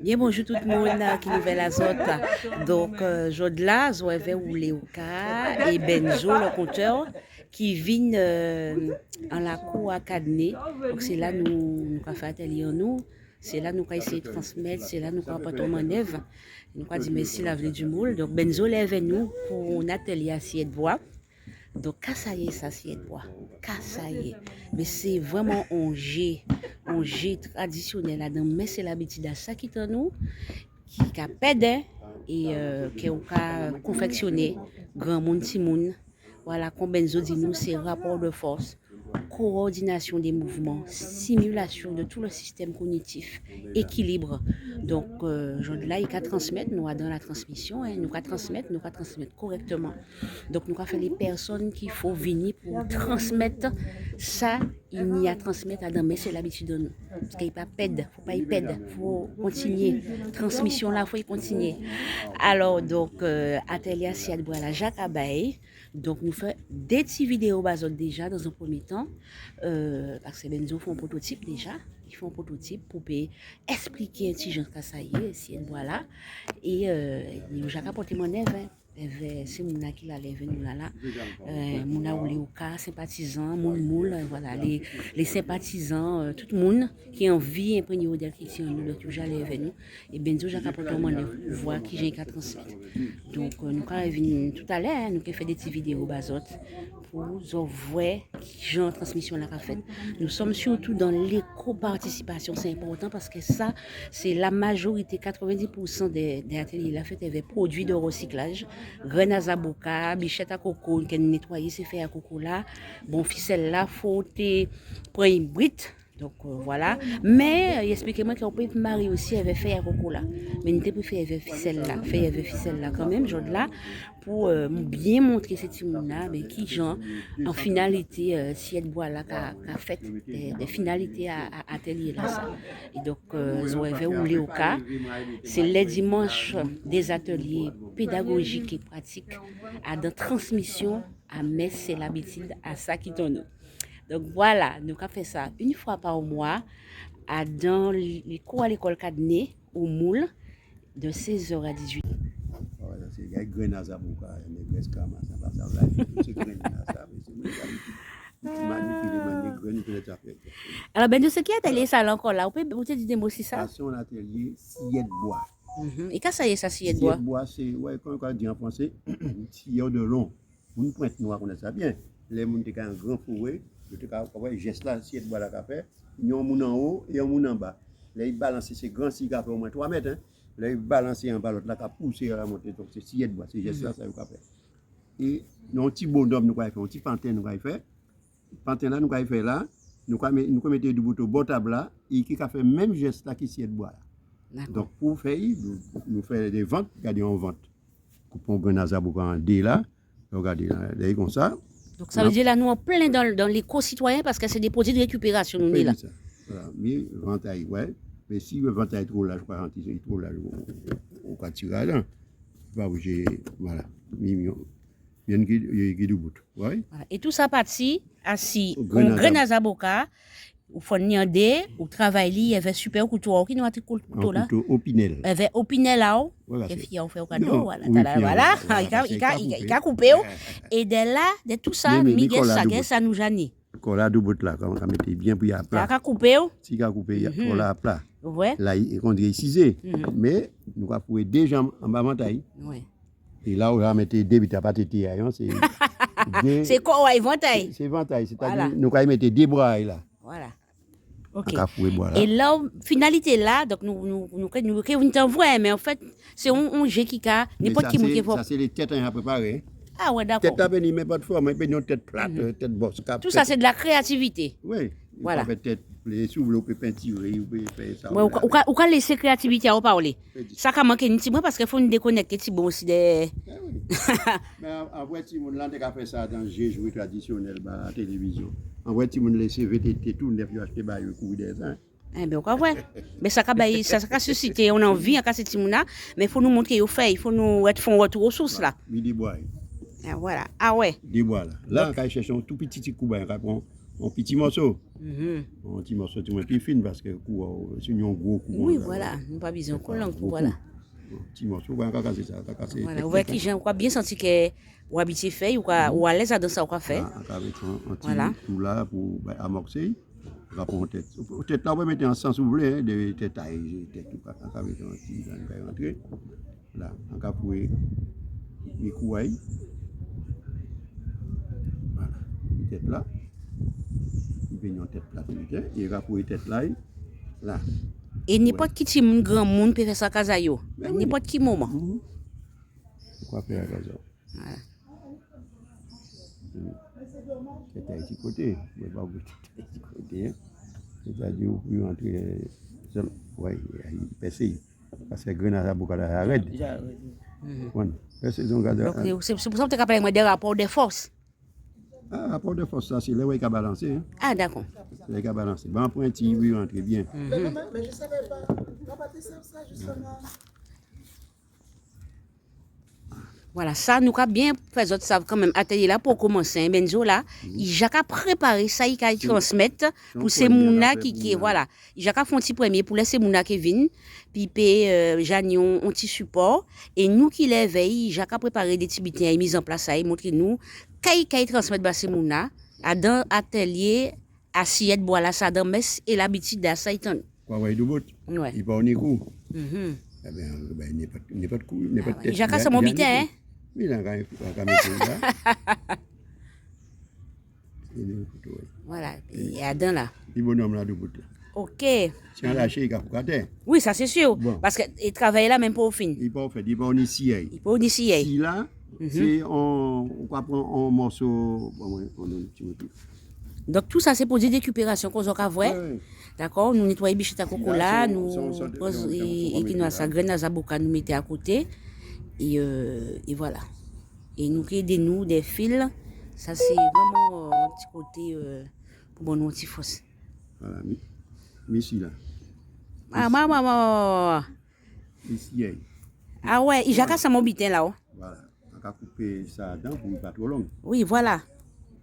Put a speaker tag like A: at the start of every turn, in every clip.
A: Bien bonjour tout le monde qui nous fait la zone. Donc, Jodla, Zoévé ou Léoka et Benzo, le compteur, qui viennent en la cour à Cadenet. Donc, c'est là nous avons fait atelier en nous. C'est là nous avons essayé de transmettre, c'est là nous avons apporté en œuvre. Nous avons dit merci la venue du moule. Donc, Benzo lève nous pour un atelier à Siette Bois. Donc, ça y est, ça c'est bois. Ça y est. Mais c'est vraiment un jet traditionnel là-dedans. Mais c'est l'habitude à ça qui est en nous, qui a pédé et qui a confectionné grand monde, petit monde. Voilà, comme Benzo dit nous, c'est rapport de force, coordination des mouvements, simulation de tout le système cognitif, équilibre. Donc, là, il va transmettre, nous, dans la transmission, nous va transmettre correctement. Donc, nous avons fait les personnes qu'il faut venir pour transmettre ça, il y a transmettre à mais c'est l'habitude de nous. Parce qu'il n'y a pas pède, faut pas y pède, faut continuer. Transmission là, faut y continuer. Alors, donc, atelier à Siette Bois, la Jacques Abaye. Donc, nous faisons des petites vidéos basales déjà dans un premier temps. Parce que Benzo font un prototype déjà. Ils font un prototype pour expliquer un petit genre que ça y est, Siette Bois là. Et nous Jacques apporté mon œuvre. C'est Mouna qui l'a levé nous là. Mouna ou Léoka, sympathisants, Moul, voilà, les sympathisants, tout le monde qui a envie d'imprégner au dernier qui nous le toujours levé nous. Et Benzo Jacques apporté mon œuvre pour voir qui j'ai qu'à transmettre. Donc nous quand venu tout à l'heure, nous avons fait des petites vidéos basotes pour voir qui genre transmission l'a fait. Nous sommes surtout dans l'éco-participation, c'est important parce que ça, c'est la majorité, 90% des ateliers la fête avec produits de recyclage. Graines à zaboka, bichette à coco, qui nettoyer ces feuilles à coco là. Bon, ficelle là, faut prendre une brite. Donc voilà. Mais expliquez-moi qu'on peut marier aussi avec feuille à coco là. Mais nous préféré avec ficelle là. Feuille avec ficelle là quand même, genre là, pour bien montrer cette timona, mais qui genre, en finalité, Siette Bois là, qu'a fait des finalités à atelier là. Ça. Et donc, Zoévé ou Léoka, c'est les dimanches des ateliers pédagogiques et pratiques à de transmission à Metz, c'est l'habitude à ça qui donne. Donc voilà, nous avons fait ça une fois par mois dans les cours à l'école Cadenet au Moule de 16h à 18h.
B: Il y a graines à zaboka, il y a des graines
A: alors, ben, de ce qui est atelier ça là encore là, vous pouvez dire des mots si ça?
B: C'est un atelier Siette Bois.
A: Et qu'est-ce que ça y est, ça, Siette Bois?
B: Siette Bois, c'est, ouais, comme on dit en français, tilleur de long. Une pointe noire, on a ça bien. Les gens qui ont un grand fourré, le geste là, Siette Bois là, fait, ils ont un moun en haut et un moun en bas. Là, ils balancent ces grands cigares au moins 3 mètres. Hein. Là, ils balancent en bas, l'autre là, qui a poussé à la montée. Donc, c'est Siette Bois, c'est geste là, ça, vous fait. Et nous, un petit bonhomme, nous avons fait, un petit pantin, nous avons fait. Pantin là, nous avons fait là, nous avons mis du bout au bord table là, et qui a fait le même geste là qui Siette Bois là. Donc, pour faire, nous faisons des ventes, regardez, on vente. Coupons Grenaza beaucoup en D là, regardez là, comme ça.
A: Donc, ça veut dire là, nous, on plein dans l'éco-citoyen parce que c'est des produits de récupération, nous, là.
B: Voilà, mais ventaille, ouais. Mais si le ventaille est trop large, par exemple, il est trop large, on va tirer là. Pas obligé, voilà. Il y a une guide de bout. Ouais.
A: Et tout ça parti, assis, on Grenaza Boka, ou Foniande, ou travail il y avait super couteau, qui nous a dit couteau là?
B: Couteau opinel.
A: Il y avait opinel là, et puis on fait au cadeau, voilà, il a coupé, et de là, de tout ça, Miguel Saguet, ça nous jani.
B: Cola de bout là, quand on mettait bien pour y a plat.
A: Il a coupé,
B: si il a coupé, cola à plat.
A: Ouais.
B: Là, on dit cisé, mais nous avons trouvé des jambes en bas montagne. Ouais. Et là, on a mis des bits à pâté, c'est.
A: C'est quoi, ouais, ventaille?
B: C'est ventaille, c'est-à-dire nous avons mis des bras là.
A: Voilà. Ok.
B: Là.
A: Et là, finalité là, donc nous t'envoie, mais en fait, c'est un jeu qui a n'importe qui monte.
B: Ça, c'est les têtes à préparer.
A: Ah ouais, d'accord.
B: Tête à venir, mais pas de forme, mais une tête plate, tête bosse.
A: Tout ça, c'est de la créativité.
B: Oui. Voilà. Tête, les sous, vous pouvez peinturer, vous pouvez faire ça.
A: Ouais, ou quand laisser créativité à parler. Ça a manqué un petit peu parce qu'il faut nous déconnecter petit peu aussi des.
B: Mais en vrai, si on a fait ça dans le jeu joué traditionnel à la télévision. En vrai, si on laisse VTT tout, on a acheté le coup des uns.
A: Eh bien, ouais. Mais ça a suscité, on a envie à casser Timouna, mais il faut nous montrer au fait, il faut nous être fond retour aux sources là.
B: Midi bois.
A: Voilà. Ah ouais.
B: Des bois là. Là, on cherche un tout petit coup, un petit morceau.
A: Mhm.
B: Un petit morceau, tu mets plus fin parce que c'est un gros coup.
A: Oui, voilà. Nous pas besoin de collant, voilà.
B: Un petit morceau, on va casser ça.
A: Voilà. Vous voyez qui j'aime quoi bien senti que ou habitué fait ou à l'aise dans ça ou quoi fait.
B: Avec un petit
A: Voilà.
B: tout là pour amorcer. Rapport tête. Tête là, on va mettre en sens ouvert, de tête taille, tête tout ça. On va mettre un petit dans le rentrer. Là, on va pouvoir micro-aïe. Voilà. Tête là. Il vient en tête là, il va pouvoir tête là. Là.
A: Et n'importe qui petit monde grand monde peut faire ça casayo. N'importe qui moment.
B: Quoi faire à ça?
A: Voilà.
B: Tête à petit côté, mais pas oublier tête à petit côté. C'est-à-dire, vous pouvez entrer, oui, il pèse. Parce que grenade à beaucoup d'arrêt. Voilà. C'est
A: pour ça que tu as parlé des rapports de force.
B: Ah, rapport de force, ça, c'est là où il a balancé.
A: Ah, d'accord.
B: C'est là où il a balancé. Ben, point, il rentre bien.
C: Mais je ne savais pas. Papa, tu sais ça, justement.
A: Voilà, ça, nous avons bien fait autres savent quand même atelier là pour commencer. Benzo là, il a préparé ça, il a transmettre pour ces mouna qui voilà, il a fait un petit premier pour laisser mouna qui viennent, puis Janion un petit support et nous qui les veille, il a préparé des petits bitins mis en place ça, il montre nous qu'il transmettre ba ces mouna à dans atelier assiette bois là ça dans messe et l'habitude de ça étant.
B: Quoi, ouais, du bout.
A: Ouais.
B: Il va au niveau.
A: Mhm.
B: Eh bien, n'est pas de coup, n'est pas de tête.
A: Jacques ça mon bitin hein.
B: Oui, il a quand même là.
A: Voilà, et à dans là.
B: Il bonhomme là du bout.
A: OK.
B: Si on lâche, il a fait.
A: Oui, ça c'est sûr.
B: Bon.
A: Parce qu'il travaille là même pour au fin.
B: Il va faire, il va en ici.
A: Il peut ici.
B: Si là, c'est on va prendre un morceau.
A: Donc tout ça c'est pour des récupérations qu'on a voir. D'accord, nous nettoyons bichette à coco là, nous et qui nous a sa graine à zaboka nous mettons à côté et voilà. Et nous créons des fils. Ça c'est vraiment un petit côté pour bon petit force.
B: Voilà, mais ici là.
A: Ah maman.
B: Ici.
A: Ah ouais, il a ça mon bitin là.
B: Voilà, on va couper ça dedans pour pas trop long.
A: Oui, voilà.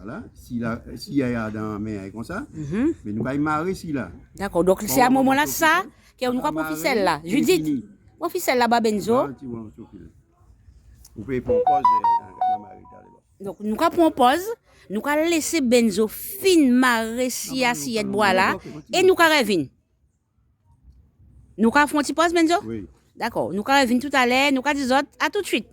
B: Voilà, si il y a dans la main comme ça, mais nous allons marrer ici là.
A: D'accord, donc c'est à ce moment-là ça que nous avons ficelle là. Judith, on ficelle là-bas Benzo.
B: Vous pouvez prendre pause dans la marée.
A: Donc nous avons pause, nous allons laisser Benzo fin marrer si assiette bois là et nous allons revenir. Nous allons faire un petit pause Benzo?
B: Oui.
A: D'accord, nous allons revenir tout à l'heure, nous allons dire à tout de suite.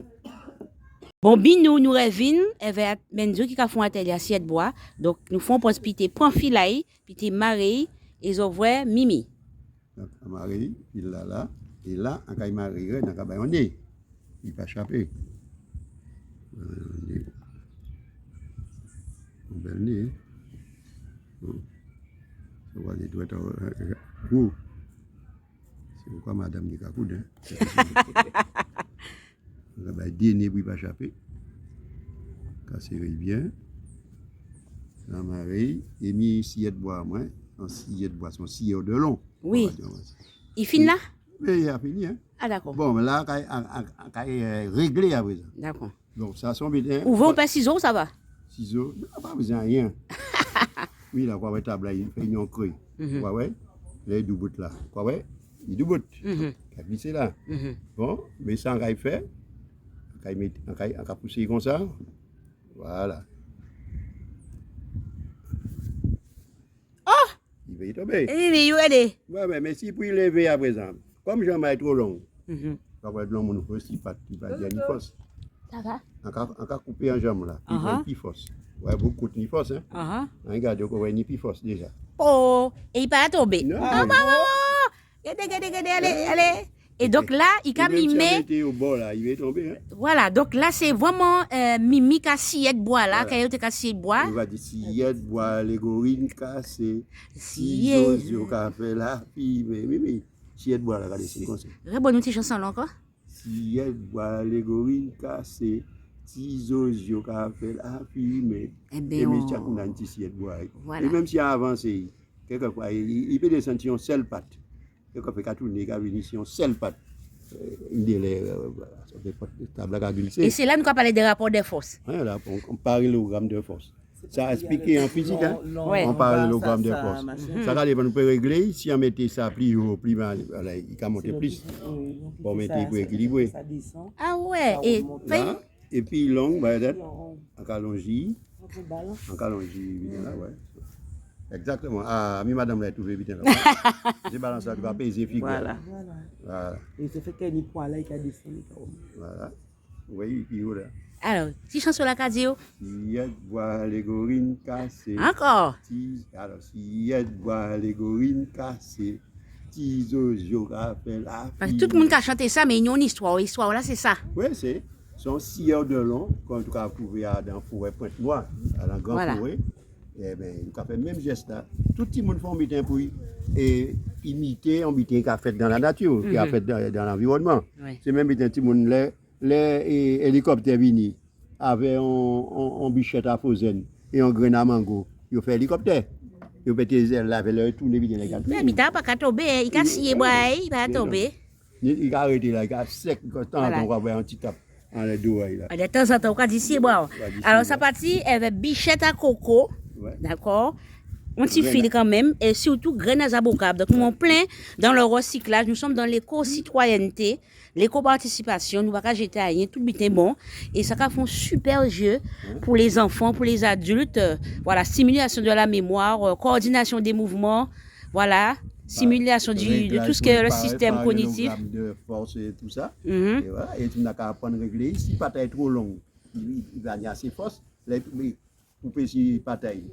A: Bon, nous revenons avec Benzo qui a fait un atelier assiette bois. Donc, nous faisons pause, puis tu prends filaille, puis tu marrer, et ils ouvrent Mimi.
B: Donc, on marre, il là, et là, on va marrer, on va bailler. Il va échapper. On va le on va les doigts gros. C'est pourquoi madame dit qu'à coup de. On va dîner pour ne pas échapper. Casser bien. La marée, et mis sillette bois, moi, en sillette bois, son sillette de long.
A: Oui. Il finit là?
B: Oui, il a fini. Hein?
A: Ah, d'accord.
B: Bon, mais là, il est réglé à présent.
A: D'accord.
B: Donc, ça son bien.
A: Ouvrons pas ciseaux, ça va?
B: Ciseaux, pas besoin de rien. Oui, là, quoi, ouais, table là, il fait une creux. Quoi, ouais, là, il douboute là. Quoi, ouais, il douboute. Il a glissé là. Bon, mais ça, on va faire. On va pousser comme ça. Voilà.
A: Oh!
B: Il va y tomber.
A: Il va y aller.
B: Ouais, mais si pour y lever à présent, comme j'en ai trop long, ça va être long, mon frère, il va dire ni force.
A: Ça va?
B: On va couper en jambe là, il va ni force. Ouais, beaucoup ni force, hein. Regarde, on va ni force déjà.
A: Oh! Et il va tomber.
B: Non.
A: Ah, maman! Regardez, allez. Et donc là, il a mimé.
B: Au bord là, il va tomber. Hein.
A: Voilà, donc là, c'est vraiment Mimi qui a sciette bois là, qui a sciette bois.
B: On va dire sciette bois, les gorines cassées,
A: Sciette.
B: ciseaux qui a fait là, puis Mimi, sciette bois là, regardez, c'est comme ça.
A: Très bonne petite chanson là encore.
B: Sciette bois, les gorines cassées, ciseaux qui a fait là, puis mais.
A: Eh bien,
B: on a un petit sciette bois.
A: Voilà.
B: Et même s'il a avancé, quelquefois, il peut descendre sur une seule patte. Quelquefois, il a tourné, il a venu sur une seule patte.
A: Et c'est là que nous allons parler des rapports de force.
B: Là, on parle le gramme de force. Ça a expliqué en physique, hein?
A: Ouais.
B: On parle de gramme de force. Ça va dépendre, on peut régler. Si on mettait ça plus haut, plus bas, voilà, il peut monter plus. Pour mettre pour équilibrer.
A: Ah ouais, et
B: Là, et puis long, bah, en calongie. En calongie, là, ouais. Exactement. Ah, mi madame l'a trouvé vite là. J'ai balancé ça, tu vas peser figure.
A: voilà.
B: Voilà.
D: Et ça fait qu'il y a poids là, il a descendu.
B: Voilà. Oui, puis là.
A: Alors, petit chanson la cadio.
B: Si y a de bois les gorines cassées.
A: Encore.
B: Alors, si y a de bois les gorines cassées. Petits oiseaux rappellent la
A: Parce que
B: fille.
A: tout le monde a chanté ça, mais il y a une histoire. L'histoire là, c'est ça.
B: Oui, c'est son 6 heures de long, quand tu as trouvé dans la forêt Pointe-Noire, dans la grande
A: Voilà.
B: forêt. Eh bien, il a fait le même geste là. Tout le monde fait un butin pour imiter un butin qu'il a fait dans la nature, qu'il a fait dans l'environnement.
A: Ouais.
B: C'est même butin, tout le monde, les hélicoptères venus avec un bichette à Fauzen et un grain à mango. Ils ont fait hélicoptère. Ils ont fait des ailes là, avec leur tourner, les gars.
A: Mais il n'a pas tomber, il a scié, il va tomber.
B: Il a arrêté là, il a sec, quand
A: Voilà.
B: on va voir un petit tape dans les dos. Là.
A: De temps en temps, on va dire scié, bon. Alors, ça partit avec bichette à coco,
B: Ouais.
A: d'accord? On s'y file quand même, et surtout graines à abocab. Donc, nous sommes plein dans le recyclage, nous sommes dans l'éco-citoyenneté, l'éco-participation, nous ne pouvons pas jeter à rien, tout le est bon. Et ça fait un super jeu pour les enfants, pour les adultes. Voilà, stimulation de la mémoire, coordination des mouvements, voilà, stimulation de tout ce que est le système cognitif.
B: De force et tout ça.
A: Mhm.
B: Et voilà, et tu n'as qu'à apprendre à régler. Si la bataille est trop longue, il va y avoir assez force. Pour si bataille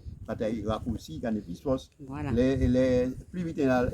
B: raccourci, il y a plus de force.
A: Voilà.
B: Plus vite la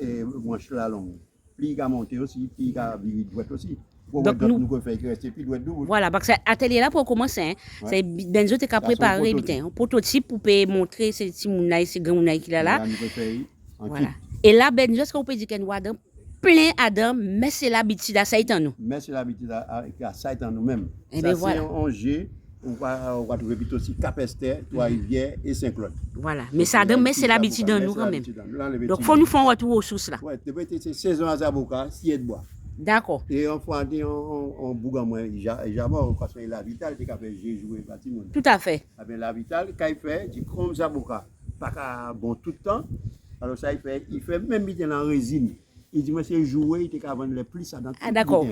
B: manche la longue, plus il va monter aussi, plus il va virer droite aussi. Pour
A: Donc,
B: nous pouvons faire rester plus droite double.
A: Voilà, parce que l'atelier là pour commencer, hein,
B: Ouais.
A: c'est Benzo qui a
B: Ça,
A: préparé
B: c'est un prototype.
A: un prototype pour montrer ces petits mounais, ces grands mounais qu'il a là.
B: Nous pouvons faire en
A: Voilà.
B: kit.
A: Et là, Benzo, est-ce qu'on peut dire qu'il y a Adam plein Adam, mais c'est l'habitude à ça en nous.
B: Mais c'est l'habitude à ça en nous-mêmes.
A: Eh
B: Ça,
A: ben
B: c'est
A: voilà.
B: un jeu. On va trouver plutôt aussi Cap-Esther, Trois-Rivières et Saint-Claude.
A: Voilà. Mais ça Adam, mais c'est l'habitude en nous quand même. Donc, il faut nous faire un retour aux sources là.
B: Ouais, c'est saison à Zaboka, si de bois.
A: D'accord.
B: Et on fait un bougan, moi, jamais, parce que la vitale, c'est qu'après j'ai joué bâtiment.
A: Tout à fait.
B: Avec la vitale, quand il fait, il comme Zaboka, pas qu'à bon tout le temps. Alors ça, il fait même bien en résine. Il dit, moi, c'est jouer, il était qu'à vendre le plus ça dans tout
A: Ah, d'accord.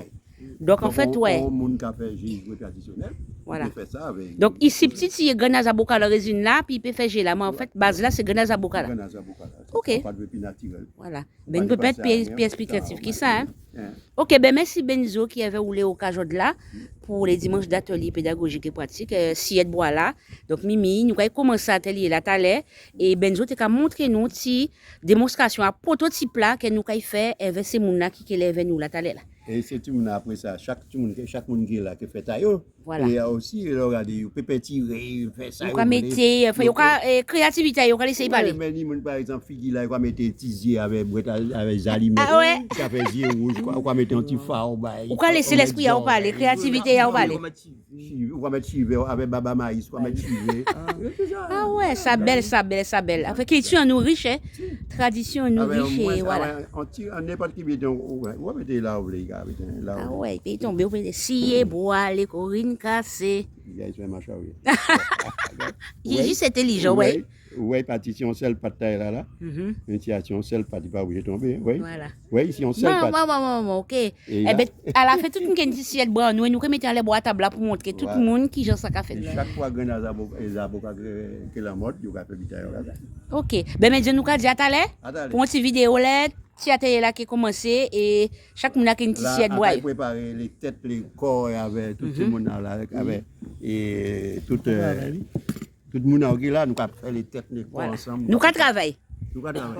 A: Donc, en fait, ouais.
B: On monde qui a fait j'ai joué traditionnel.
A: Voilà.
B: Il peut faire ça avec.
A: Donc, ici, petit, il y a Grenaz à Boca, la résine là, puis il peut faire là. Mais en fait, base là, c'est Grenaz à Boca là. Ok.
B: Pas de plus naturel.
A: Voilà. Ben, il peut pas être plus explicatif que ça, hein.
B: Hein.
A: Ok, ben merci Benzo qui avait roulé au cajot là pour les dimanches d'atelier pédagogique et pratique. Siette bois là. Donc Mimi, nous avons commencé l'atelier là tout à l'heure et Benzo t'a montré nous une démonstration à prototype là que nous avons fait avec ces gens qui élèvent nous là tout à l'heure.
B: Et c'est tout le monde après ça, chaque monde qui est là qui fait taillot.
A: Voilà.
B: Et aussi, il regarde, il peut tirer, faire ça.
A: Nous avons mettre, il y a créativité, il y a laisser parler.
B: Mais par exemple, fille là, il va mettre tisier avec Zalim.
A: Ah ouais.
B: Ça fait yeux rouge, il va mettre un petit phare.
A: Ou quoi laisser l'esprit à parler, créativité à parler.
B: On va mettre chivé avec Baba Maïs, on va mettre chivé.
A: Ah ouais, ça belle, ça belle, ça belle. Avec culture nous riche, hein. Tradition nous riche et voilà.
B: On n'importe qui veut on va mettre là où les gars.
A: Ah ouais, puis tomber au pays scier bois, les corines cassées.
B: Il y a un machin, oui.
A: Il est juste intelligent, ouais.
B: Oui, partition seule pas de taille là. Initiation seule pas de pas où j'ai tombé. Oui.
A: Voilà.
B: Oui, si on seule pas.
A: Bon, ok. Eh ben, elle a fait toute une quantité de bois. Nous mettons les bois à table là pour montrer tout le monde qui j'en ça qu'a fait.
B: Chaque fois que les avocats que la mode, ils ont fait vite là.
A: Ok. Ben, mais nous avons dit à l'heure pour une petite vidéo là, petit atelier là qui a commencé et chaque monde a une petite de bois.
B: Là, préparer les têtes, les corps avec tout le monde là, avec et tout le monde qui là, nous avons fait les têtes, les corps ensemble.
A: Nous avons travaillé.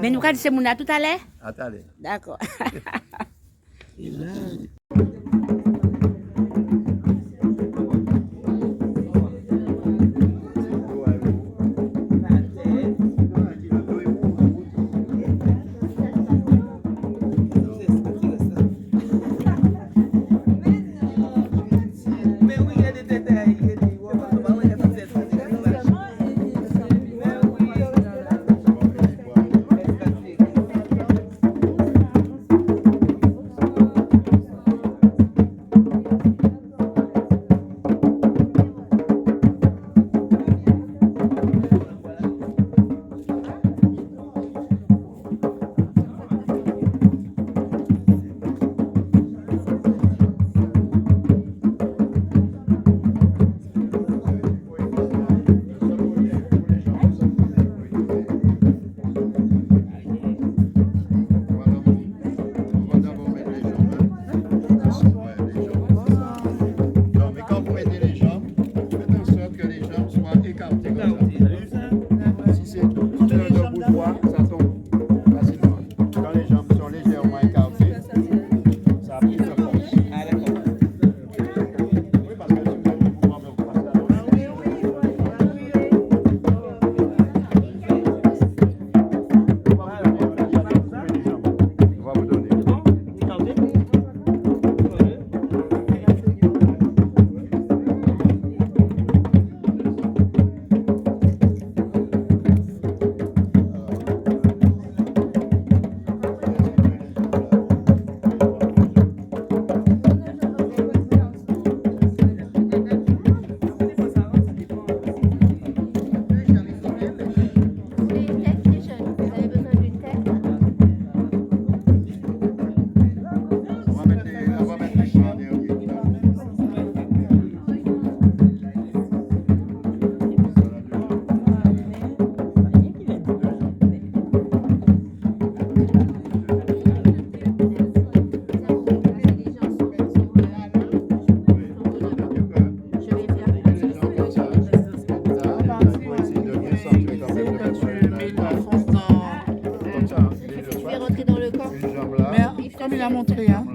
A: Mais nous avons dit c'est mon tout à l'heure.
B: Attendez.
A: D'accord.
D: Et là, mais oui, il y a des détails. Il y a des...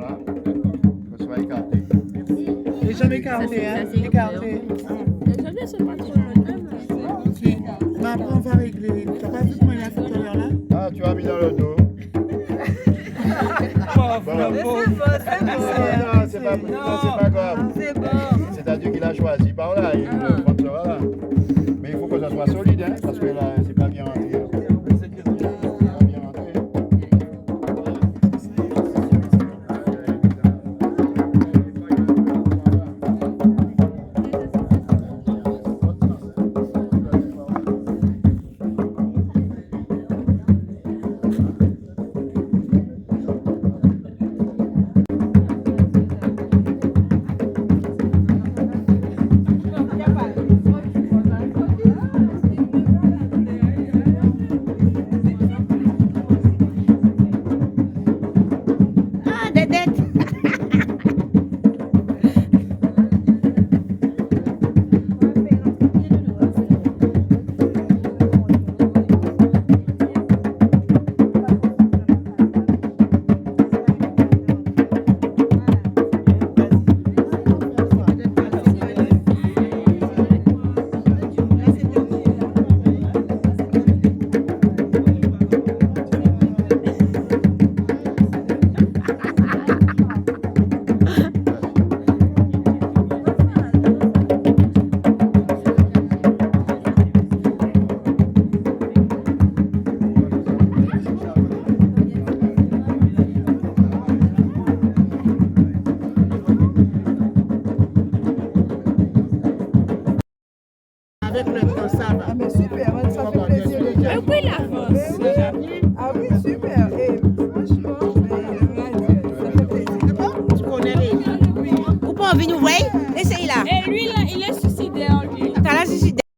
B: Voilà. Que ce soit écarté.
C: Les jambes écartées, hein? Écartées. Ma on va régler. Tu n'as pas vu comment il a fait tout à l'heure là?
B: Ah, tu as mis dans le dos. Voilà. Non, c'est pas grave.
E: C'est bon.
B: C'est-à-dire qu'il a choisi par là. Il le prend ça, voilà. Mais il faut que ça soit solide, hein. Ça soit